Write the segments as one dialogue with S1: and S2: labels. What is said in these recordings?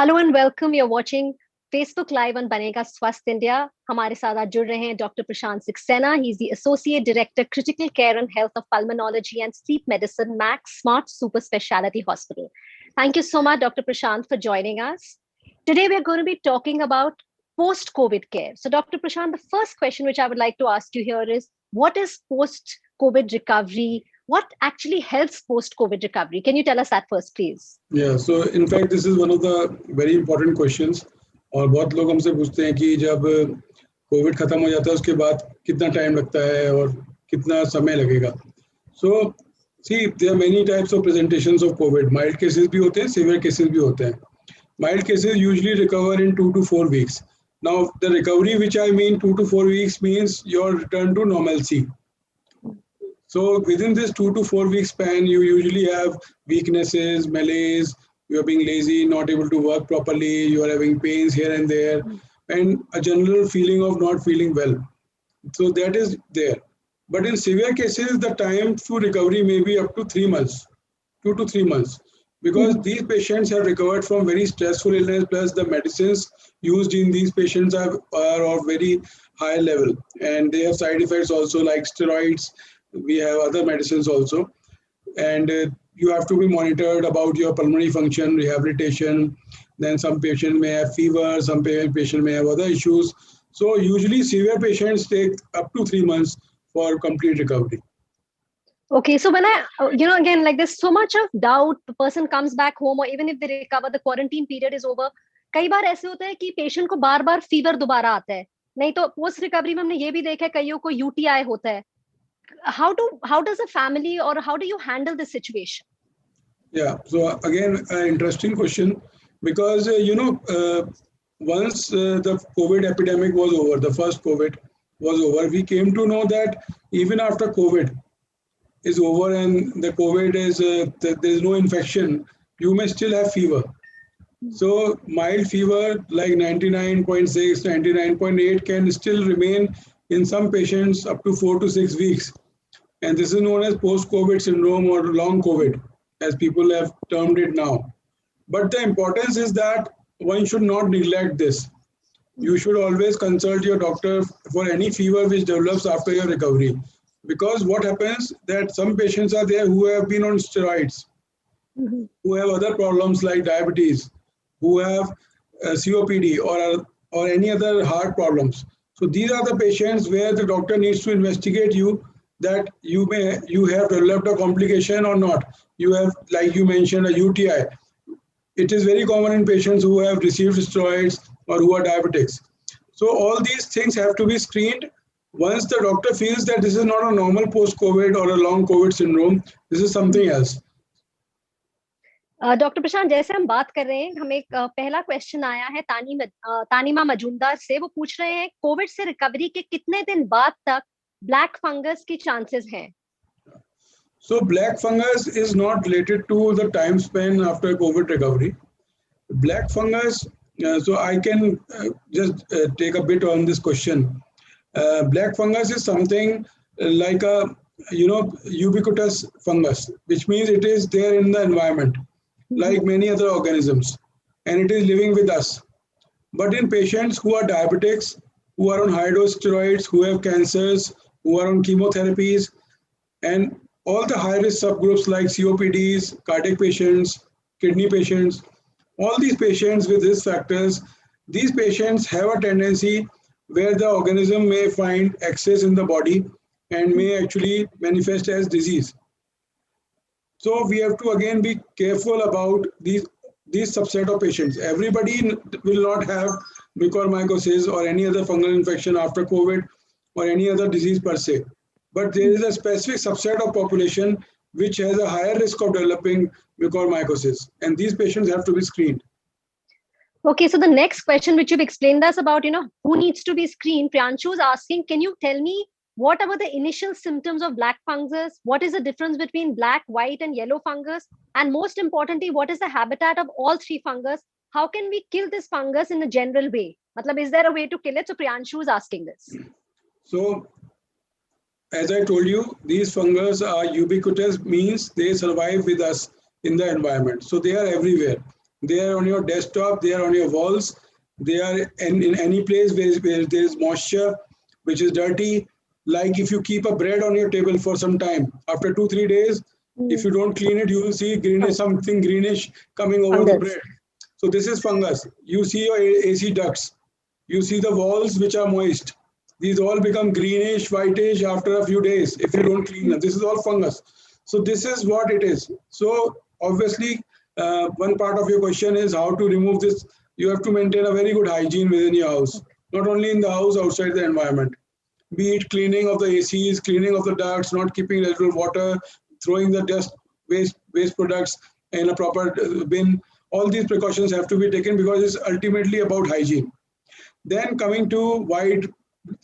S1: Hello and welcome, you are watching Facebook live on बनेगा स्वस्थ India. हमारे साथ आज जुड़ रहे हैं doctor Prashant Saxena. He is the associate director critical care and health of pulmonology and sleep medicine, Max Smart Super Speciality Hospital. Thank you so much, Dr. Prashant, for joining us. Today, we are going to be talking about post-COVID care. So, Dr. Prashant, the first question which I would like to ask you here is, what is post-COVID recovery? What actually helps post-COVID recovery? Can you tell us that first, please?
S2: Yeah, so in fact, this is one of the very important questions. और बहुत लोग हमसे पूछते हैं कि जब Covid खत्म हो जाता है उसके बाद कितना टाइम लगता है और कितना समय लगेगा. So see, there are many types of presentations of COVID. Mild cases भी होते हैं, severe cases भी होते हैं. Mild cases usually recover in 2 to 4 weeks. Now, the recovery which I mean 2 to 4 weeks means your return to normalcy. So within this 2 to 4 week span, you usually have weaknesses, malaise, you are being lazy, not able to work properly, you are having pains here and there, and a general feeling of not feeling well. So that is there. But in severe cases, the time to recovery may be up to 3 months, 2 to 3 months, because these patients have recovered from very stressful illness, plus the medicines used in these patients are of very high level, and they have side effects also like steroids. We have other medicines also, and you have to be monitored about your pulmonary function, rehabilitation. Then some patient may have fever, some patient may have other issues. So usually severe patients take up to 3 months for complete recovery.
S1: Okay, so when again, like there's so much of doubt, the person comes back home, or even if they recover, the quarantine period is over. कई बार ऐसे होता है कि patient को बार बार fever दोबारा आता है, नहीं तो पोस्ट रिकवरी में हमने ये भी देखा है कईयों को यूटीआई होता है. How does a family, or how do you handle this situation?
S2: Yeah, so again, an interesting question, because once the COVID epidemic was over, the first COVID was over, we came to know that even after COVID is over and the COVID is there is no infection, you may still have fever. So mild fever like 99.6, 99.8 can still remain in some patients up to 4 to 6 weeks. And this is known as post-COVID syndrome, or long COVID, as people have termed it now. But the importance is that one should not neglect this. You should always consult your doctor for any fever which develops after your recovery. Because what happens that some patients are there who have been on steroids, who have other problems like diabetes, who have COPD or any other heart problems. So these are the patients where the doctor needs to investigate you, that you have developed a complication or not. You have, like you mentioned, a UTI. It is very common in patients who have received steroids or who are diabetics. So all these things have to be screened. Once the doctor feels that this is not a normal post-COVID or a long COVID syndrome, this is something else.
S1: Doctor Prashant, जैसे हम बात कर रहे हैं, हमें एक पहला question आया है तानिमा मजूमदार से. वो पूछ रहे हैं कोविड से रिकवरी के कितने दिन बाद तक ब्लैक फंगस की चांसेस हैं?
S2: So black fungus is not related to the time span after COVID recovery. Black fungus, so I can just take a bit on this question. Black fungus is something like a ubiquitous fungus, which means it is there in the environment, like many other organisms, and it is living with us. But in patients who are diabetics, who are on high dose steroids, who have cancers, who are on chemotherapies, and all the high risk subgroups like COPDs, cardiac patients, kidney patients, all these patients with risk factors, these patients have a tendency where the organism may find excess in the body and may actually manifest as disease. So we have to again be careful about these subset of patients. Everybody will not have mucormycosis or any other fungal infection after COVID or any other disease per se. But there is a specific subset of population which has a higher risk of developing mucormycosis, and these patients have to be screened.
S1: Okay, so the next question which you've explained us about, who needs to be screened, Priyanshu is asking, can you tell me what are the initial symptoms of black fungus? What is the difference between black, white, and yellow fungus? And most importantly, what is the habitat of all three fungus? How can we kill this fungus in a general way? Matlab, is there a way to kill it? So Priyanshu is asking this.
S2: So, as I told you, these fungus are ubiquitous, means they survive with us in the environment. So they are everywhere. They are on your desktop, they are on your walls, they are in any place where there is moisture, which is dirty. Like if you keep a bread on your table for some time, after 2-3 days, if you don't clean it, you will see greenish, something greenish coming over the bread. So this is fungus. You see your AC ducts, you see the walls which are moist. These all become greenish, whitish after a few days if you don't clean them. This is all fungus. So this is what it is. So obviously, one part of your question is how to remove this. You have to maintain a very good hygiene within your house, not only in the house, outside the environment. Be it cleaning of the ACs, cleaning of the ducts, not keeping residual water, throwing the dust waste products in a proper bin. All these precautions have to be taken because it's ultimately about hygiene. Then coming to white,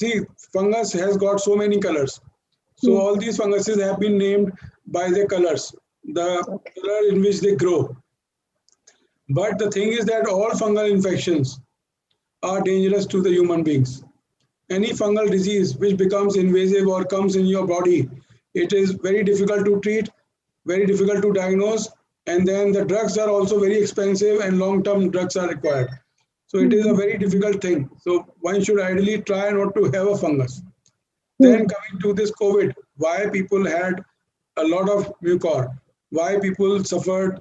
S2: see, fungus has got so many colors. So all these funguses have been named by their colors, the color in which they grow. But the thing is that all fungal infections are dangerous to the human beings. Any fungal disease which becomes invasive or comes in your body, it is very difficult to treat, very difficult to diagnose, and then the drugs are also very expensive and long-term drugs are required. So it is a very difficult thing. So one should ideally try not to have a fungus. Then coming to this COVID, why people had a lot of mucor, why people suffered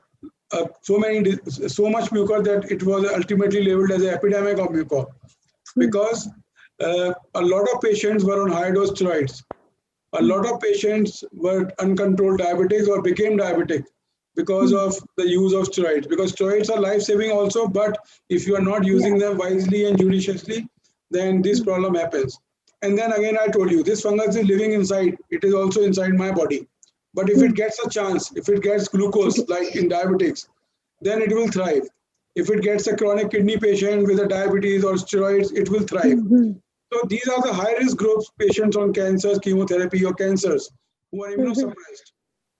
S2: so much mucor that it was ultimately labeled as an epidemic of mucor. Because a lot of patients were on high-dose steroids. A lot of patients were uncontrolled diabetics or became diabetic because of the use of steroids. Because steroids are life-saving also, but if you are not using them wisely and judiciously, then this problem happens. And then again, I told you, this fungus is living inside. It is also inside my body. But if it gets a chance, if it gets glucose, like in diabetics, then it will thrive. If it gets a chronic kidney patient with a diabetes or steroids, it will thrive. So these are the high-risk groups, patients on cancers, chemotherapy, or cancers who are immunosuppressed.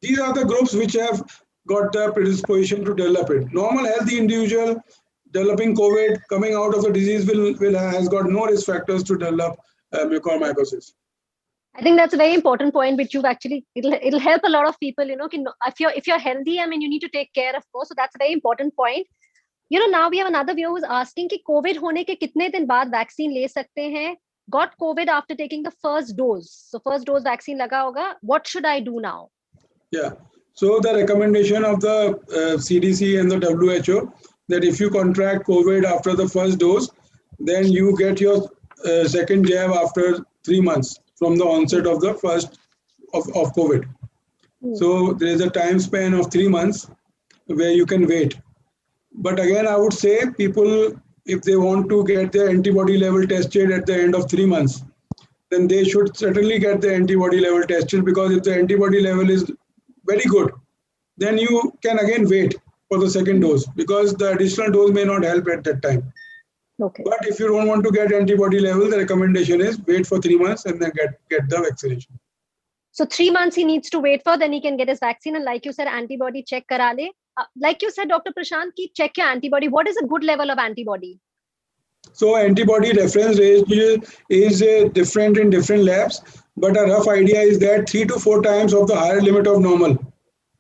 S2: These are the groups which have got the predisposition to develop it. Normal healthy individual developing COVID, coming out of the disease has got no risk factors to develop mucormycosis.
S1: I think that's a very important point, which you've actually, it'll help a lot of people, if you're healthy, I mean, you need to take care, of course. So that's a very important point. Now we have another viewer who's asking कि COVID होने के कितने दिन बाद vaccine ले सकते हैं? Got COVID after taking the first dose. So first dose vaccine लगा होगा. What should I do now?
S2: Yeah. So the recommendation of the CDC and the WHO that if you contract COVID after the first dose, then you get your second jab after 3 months from the onset of the first of COVID. So there is a time span of 3 months where you can wait. But again, I would say people, if they want to get their antibody level tested at the end of 3 months, then they should certainly get the antibody level tested, because if the antibody level is very good, then you can again wait for the second dose, because the additional dose may not help at that time.
S1: Okay.
S2: But if you don't want to get antibody level, the recommendation is wait for 3 months and then get the vaccination.
S1: So 3 months he needs to wait for, then he can get his vaccine. And like you said, antibody check kara le. Like you said, Dr. Prashant, check your antibody. What is a good level of antibody?
S2: So antibody reference range is different in different labs, but a rough idea is that 3 to 4 times of the higher limit of normal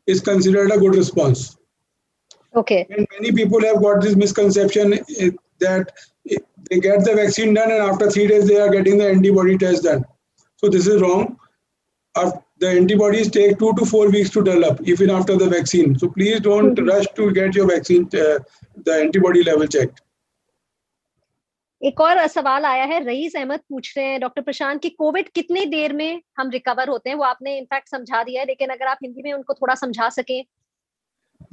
S2: is considered a good response.
S1: Okay.
S2: And many people have got this misconception that they get the vaccine done and after 3 days they are getting the antibody test done. So this is wrong. The antibodies take 2 to 4 weeks to develop, even after the vaccine. So please don't rush to get your vaccine, the antibody level checked.
S1: एक और सवाल आया है, rice Ahmad पूछ रहे हैं doctor Prashant कि Covid कितनी देर में हम रिकवर होते हैं? वो आपने इनफैक्ट समझा दिया है, लेकिन अगर आप हिंदी में उनको थोड़ा समझा सकें।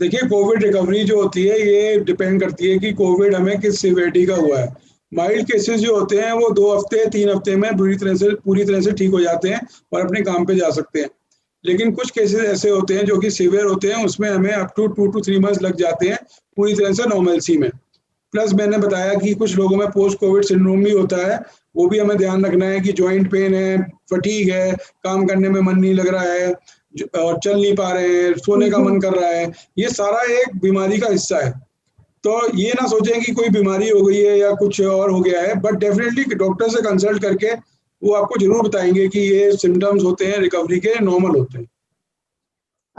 S2: देखिए, कोविड रिकवरी जो होती है ये डिपेंड करती है कि कोविड हमें किस सिवियरिटी का हुआ है। माइल्ड केसेस जो होते हैं वो 2 हफ्ते 3 हफ्ते में पूरी तरह से ठीक हो जाते हैं और अपने काम पे जा सकते हैं। लेकिन कुछ केसेस ऐसे होते हैं जो कि सीवियर होते हैं, उसमें हमें अप टू 2 to 3 months लग जाते हैं पूरी तरह से नॉर्मलसी में। प्लस मैंने बताया कि कुछ लोगों में पोस्ट कोविड सिंड्रोम भी होता है, वो भी हमें ध्यान रखना है कि जॉइंट पेन है, फटीग है, काम करने में मन नहीं लग रहा है और चल नहीं पा रहे हैं, सोने का मन कर रहा है, ये सारा एक बीमारी का हिस्सा है। तो ये ना सोचें कि कोई बीमारी हो गई है या कुछ और हो गया है, बट डेफिनेटली डॉक्टर से कंसल्ट करके वो आपको जरूर बताएंगे कि ये सिम्टम्स होते हैं रिकवरी के, नॉर्मल होते हैं।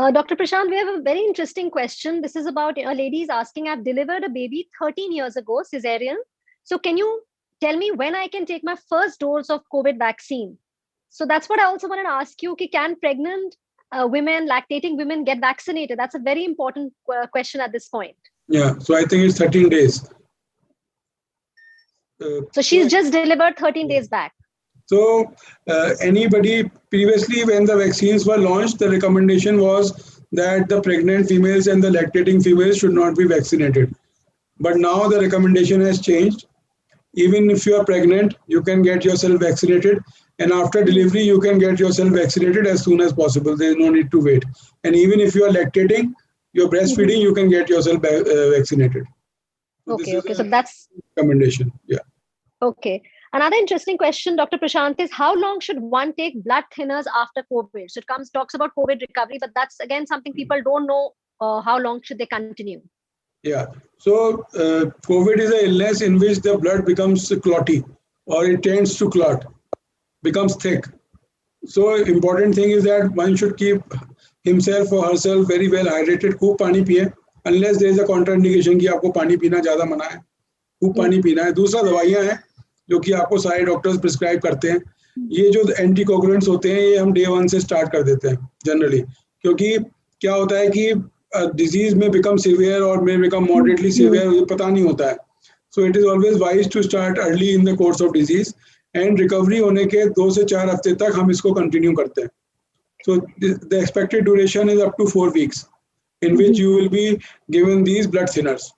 S1: Dr. Prashant, we have a very interesting question. This is about a lady is asking, I've delivered a baby 13 years ago, cesarean. So can you tell me when I can take my first dose of COVID vaccine? So that's what I also wanted to ask you. Can pregnant women, lactating women get vaccinated? That's a very important question at this point.
S2: Yeah, so I think it's 13 days.
S1: So she's just delivered 13 days back.
S2: So anybody previously, when the vaccines were launched, the recommendation was that the pregnant females and the lactating females should not be vaccinated. But now the recommendation has changed. Even if you are pregnant, you can get yourself vaccinated. And after delivery, you can get yourself vaccinated as soon as possible. There is no need to wait. And even if you are lactating, you're breastfeeding, you can get yourself vaccinated.
S1: So okay. So that's
S2: recommendation. Yeah.
S1: Okay. Another interesting question, Dr. Prashant, is how long should one take blood thinners after COVID? So it talks about COVID recovery, but that's again something people don't know. How long should they continue?
S2: Yeah. So COVID is an illness in which the blood becomes clotty, or it tends to clot, becomes thick. So important thing is that one should keep himself or herself very well hydrated. खूब पानी पिए, unless there is a contraindication कि आपको पानी पीना ज़्यादा मना है. खूब पानी पीना है. दूसरा दवाइयाँ हैं जो कि आपको सारे डॉक्टर्स प्रिस्क्राइब करते हैं. ये जो एंटीकोगुलेंट्स होते हैं ये हम डे 1 से स्टार्ट कर देते हैं जनरली, क्योंकि क्या होता है कि डिजीज में बिकम सीवियर और में बिकम मॉडरेटली सीवियर पता नहीं होता है. So it is always wise to start early in the course of disease, and recovery होने के 2 से 4 हफ्ते तक हम इसको कंटिन्यू करते हैं. So the expected duration is up to 4 weeks in which you will be given these blood thinners.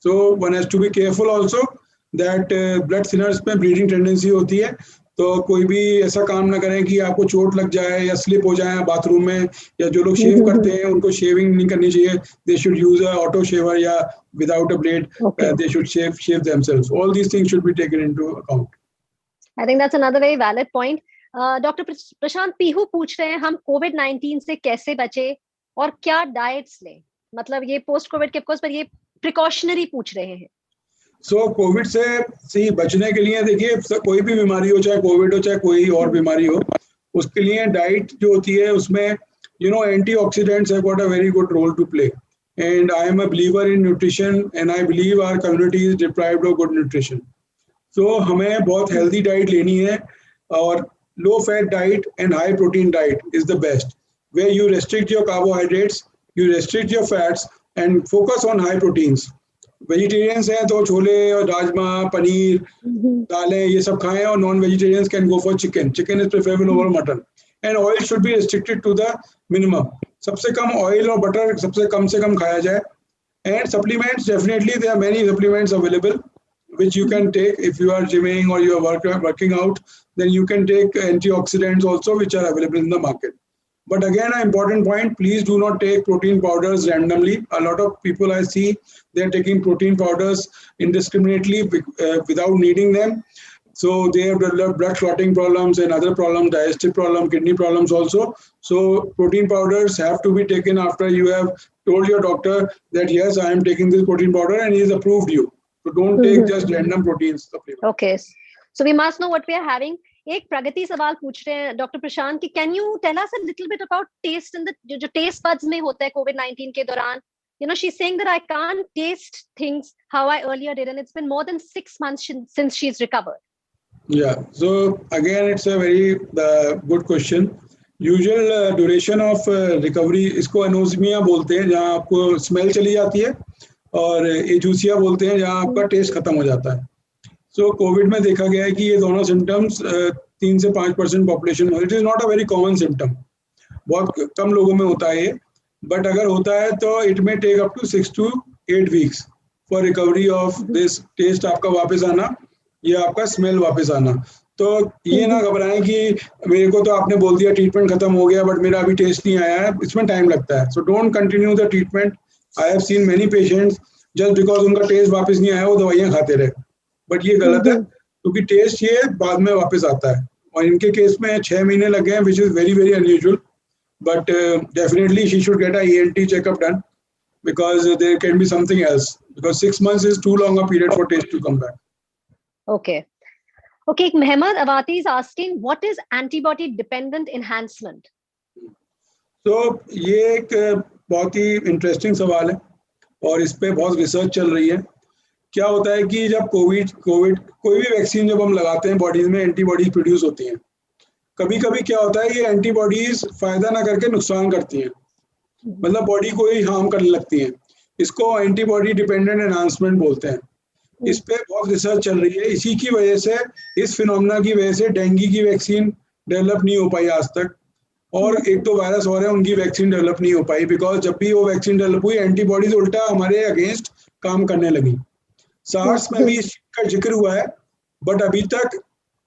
S2: So one has to be careful also that blood thinners में bleeding tendency होती है, तो कोई भी ऐसा काम ना करें कि आपको चोट लग जाए या स्लिप हो जाए बाथरूम में, या जो लोग शेव करते हैं उनको शेविंग नहीं करनी चाहिए. They should use a auto shaver या without a blade. They should shave themselves. All these things should be taken into account.
S1: I think that's another very valid point. Dr. Prashant, Pihu पूछ रहे हैं हम COVID-19 से कैसे बचे और क्या डाइट्स लें. मतलब ये पोस्ट कोविड के कोर्स पर ये प्रिकॉशनरी पूछ रहे हैं.
S2: सो कोविड से बचने के लिए देखिए, कोई भी बीमारी हो, चाहे कोविड हो चाहे कोई और बीमारी हो, उसके लिए डाइट जो होती है उसमें antioxidants have got a very good role to play. And I am a believer in nutrition, and I believe our community is deprived of good nutrition. So हमें बहुत हेल्दी डाइट लेनी है, और low fat diet and high protein diet is the best, where you restrict your carbohydrates, you restrict your fats, and focus on high proteins. Vegetarians हैं तो छोले और राजमा, पनीर, दालें ये सब खाएं, और non-vegetarians can go for chicken. Chicken is preferable over mutton. And oil should be restricted to the minimum. सबसे कम oil और butter सबसे कम से कम खाया जाए. And supplements, definitely there are many supplements available which you can take if you are gymming or you are working out. Then you can take antioxidants also, which are available in the market. But again, an important point, please do not take protein powders randomly. A lot of people I see, they're taking protein powders indiscriminately without needing them. So they have developed blood clotting problems and other problems, digestive problems, kidney problems also. So protein powders have to be taken after you have told your doctor that, yes, I am taking this protein powder and he has approved you. So don't take just random protein supplements.
S1: Okay. So we must know what we are having. एक प्रगति सवाल पूछ रहे हैं doctor Prashant कि can you tell us a little bit about taste in the जो taste buds में होता है कोविड-19 के दौरान. She is saying that I can't taste things how I earlier did, and it's been more than 6 months since she is recovered.
S2: Yeah, so again it's a very good question. Usual duration of recovery, इसको anosmia बोलते हैं, जहाँ आपको smell चली जाती है, और एजूसिया बोलते हैं जहाँ आपका टेस्ट खत्म हो जाता है. सो कोविड में देखा गया है कि ये दोनों सिम्टम्स 3 से 5% पॉपुलेशन में, it is not a very common symptom, बहुत कम लोगों में होता है ये, बट अगर होता है तो it may take up to 6 to 8 weeks for recovery of this taste आपका वापस आना या आपका स्मेल वापस आना. तो ये ना घबराएं कि मेरे को तो आपने बोल दिया ट्रीटमेंट खत्म हो गया बट मेरा अभी टेस्ट नहीं आया है, इसमें टाइम लगता है. So don't continue the treatment. I have seen many patients just because उनका टेस्ट वापस नहीं आया वो दवाइयाँ खाते रहे, बट ये गलत है, क्योंकि टेस्ट ये बाद में वापस आता है. और इनके केस में 6 महीने लग गए हैं, which is very very unusual, but definitely she should get a ENT checkup done, because there can be something else, because 6 months is too long a period for taste to come back.
S1: Okay. Mehmed Awati is asking, what is antibody dependent enhancement?
S2: तो ये एक बहुत ही interesting सवाल है और इस पे बहुत रिसर्च चल रही है। क्या होता है कि जब कोविड कोविड कोई भी वैक्सीन जब हम लगाते हैं बॉडीज में एंटीबॉडीज प्रोड्यूस होती हैं। कभी कभी क्या होता है ये एंटीबॉडीज फायदा ना करके नुकसान करती हैं, मतलब बॉडी को ही हार्म करने लगती हैं। इसको एंटीबॉडी डिपेंडेंट एनहांसमेंट बोलते हैं। इस पे बहुत रिसर्च चल रही है। इसी की वजह से, इस फिनोमेना की वजह से डेंगू की वैक्सीन डेवलप नहीं हो पाई आज तक, और एक दो वायरस और है उनकी वैक्सीन डेवलप नहीं हो पाई, बिकॉज जब भी वो वैक्सीन डेवलप हुई एंटीबॉडीज उल्टा हमारे अगेंस्ट काम करने लगी। सार्स में भी इसका जिक्र हुआ है, बट अभी तक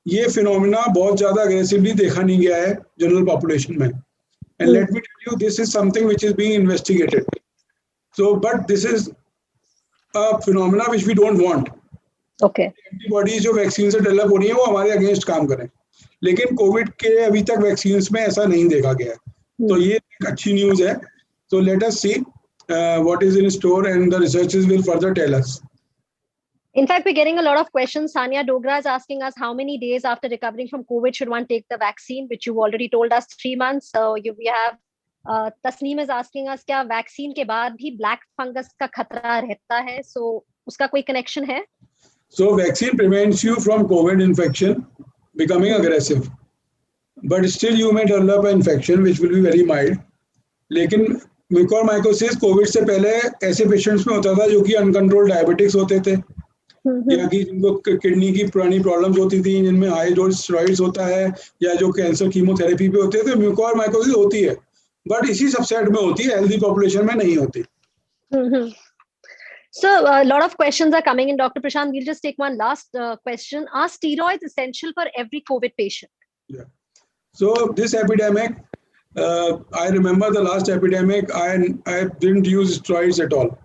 S2: ये फिनोमेना बहुत ज्यादा अग्रेसिवली देखा नहीं गया है जनरल पॉपुलेशन में। And let me tell you, this is something which is being investigated. So but this is a phenomena which we don't want.
S1: Okay,
S2: antibodies जो वैक्सीन से डेवलप हो रही है वो हमारे अगेंस्ट काम करें, लेकिन कोविड के अभी तक वैक्सीन में ऐसा नहीं देखा गया है। तो ये एक अच्छी न्यूज है। तो let us see what is in store and the researches will further tell us.
S1: In fact, we're getting a lot of questions. Sanya Dogra is asking us how many days after recovering from COVID should one take the vaccine, which you've already told us 3 months. So we have Tasneem is asking us, क्या vaccine के बाद भी black fungus का खतरा रहता है? So उसका कोई कनेक्शन है?
S2: So vaccine prevents you from COVID infection becoming aggressive, but still you may develop an infection which will be very mild. लेकिन म्यूकोरमाइकोसिस कोविड से पहले ऐसे पेशेंट्स में होता था जो कि अनकंट्रोल्ड डायबिटिक्स होते थे, या कि जिनको किडनी की पुरानी प्रॉब्लम्स होती थी, जिनमें हाई डोज स्टेरॉइड्स होता है, या जो कैंसर कीमोथेरेपी पे होते थे, म्यूकोरमाइकोसिस होती है, बट इसी सबसेट में होती है, हेल्दी पॉपुलेशन में नहीं होती।
S1: So a lot of questions are coming in, Dr. Prashant. We'll just take one last question. Are steroids essential for every COVID patient?
S2: Yeah. So this epidemic, I remember the last epidemic, I didn't use steroids at all.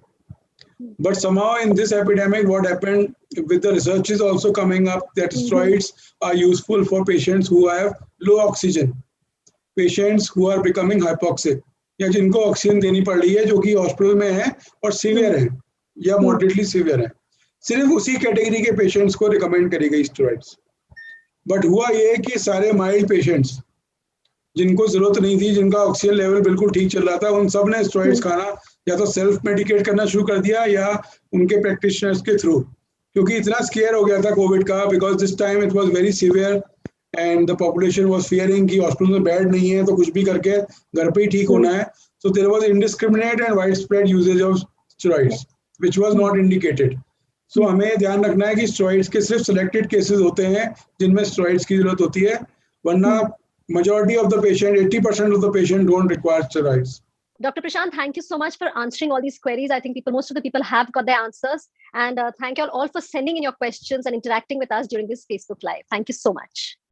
S2: But somehow in this epidemic, what happened with the research is also coming up that steroids are useful for patients who have low oxygen, patients who are becoming hypoxic, या जिनको oxygen देनी पड़ रही है, जो कि hospital में है और सीवियर है या मॉडरेटली सीवियर है। सिर्फ उसी कैटेगरी के पेशेंट्स को रिकमेंड करी गई स्टेरॉइड्स। बट हुआ ये कि सारे माइल्ड पेशेंट्स जिनको जरूरत नहीं थी, जिनका ऑक्सीजन लेवल बिल्कुल ठीक चल रहा था, उन सब ने स्टेरॉइड्स खाना या तो सेल्फ मेडिकेट करना शुरू कर दिया या उनके प्रैक्टिशनर्स के थ्रू, क्योंकि इतना स्केयर हो गया था कोविड का, because this time it was very severe and the population was fearing कि हॉस्पिटल में बेड नहीं है तो कुछ भी करके घर पे ही ठीक होना है। So there was indiscriminate and widespread usages of steroids which was not indicated. So हमें ध्यान रखना है कि स्टेरॉइड्स के सिर्फ सिलेक्टेड केसेस होते हैं जिनमें स्टेरॉइड्स की जरूरत होती है, वरना majority of the patient, 80% of the patient don't require steroids.
S1: Dr. Prashant, thank you so much for answering all these queries. I think most of the people have got their answers. And thank you all for sending in your questions and interacting with us during this Facebook Live. Thank you so much.